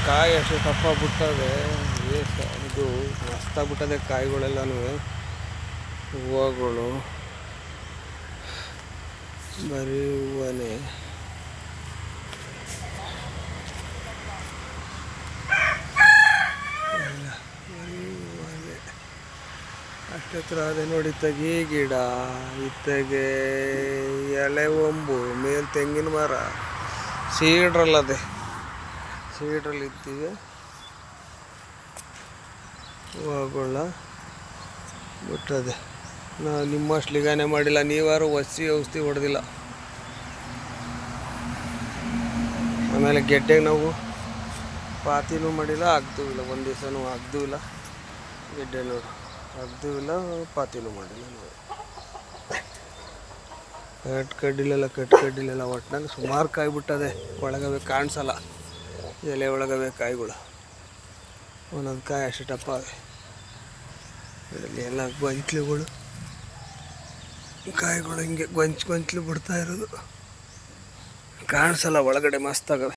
ಕಾಯಿ ಅಷ್ಟು ದಪ್ಪ ಬಿಟ್ಟದೆ. ಇದು ಮಸ್ತಾಗ್ಬಿಟ್ಟದೆ ಕಾಯಿಗಳೆಲ್ಲನೂ. ಹೂವುಗಳು ಬರೀ ಹೂವನೇ. ಅಷ್ಟತ್ರ ಅದೇ ನೋಡಿ, ತೆಗಿ ಗಿಡ, ಇತ್ತಗೆ ಎಲೆ ಒಂಬು, ಮೇಲೆ ತೆಂಗಿನ ಮರ, ಸೀಡ್ರಲ್ಲದೆ ಸೀಡ್ರಲ್ಲಿ ಇದ್ದೀವಿ. ಹೂವುಗಳ ಬಿಟ್ಟದೆ. ನಾವು ನಿಮ್ಮಷ್ಟು ಲಿಗಾನೆ ಮಾಡಿಲ್ಲ, ನೀವಾರು ಔಷಧಿ ಹೊಡೆದಿಲ್ಲ. ಆಮೇಲೆ ಗೆಡ್ಡೆಗೆ ನಾವು ಪಾತಿನೂ ಮಾಡಿಲ್ಲ, ಆಗ್ದೂ ಇಲ್ಲ. ಒಂದು ದಿವಸನೂ ಆಗ್ದೂ ಇಲ್ಲ. ಗೆಡ್ಡೆ ನೋಡು, ಆಗ್ದೂ ಇಲ್ಲ, ಪಾತಿನೂ ಮಾಡಿಲ್ಲ ನಾವು. ಕಡ್ಡಿಲೆಲ್ಲ ಒಟ್ಟಿನಾಗ ಸುಮಾರು ಕಾಯಿ ಬಿಟ್ಟದೆ. ಒಳಗವೆ ಕಾಣಿಸಲ್ಲ, ಎಲೆ ಒಳಗವೆ ಕಾಯಿಗಳು. ಒಂದೊಂದು ಕಾಯಿ ಅಷ್ಟು ಟಪ್ಪ ಅವೆ. ಎಲ್ಲ ಗೊಂಚಲುಗಳು, ಕಾಯಿಗಳು ಹಿಂಗೆ ಗೊಂಚಲು ಬಿಡ್ತಾ ಇರೋದು ಕಾಣಿಸಲ್ಲ. ಒಳಗಡೆ ಮಸ್ತಾಗವೆ.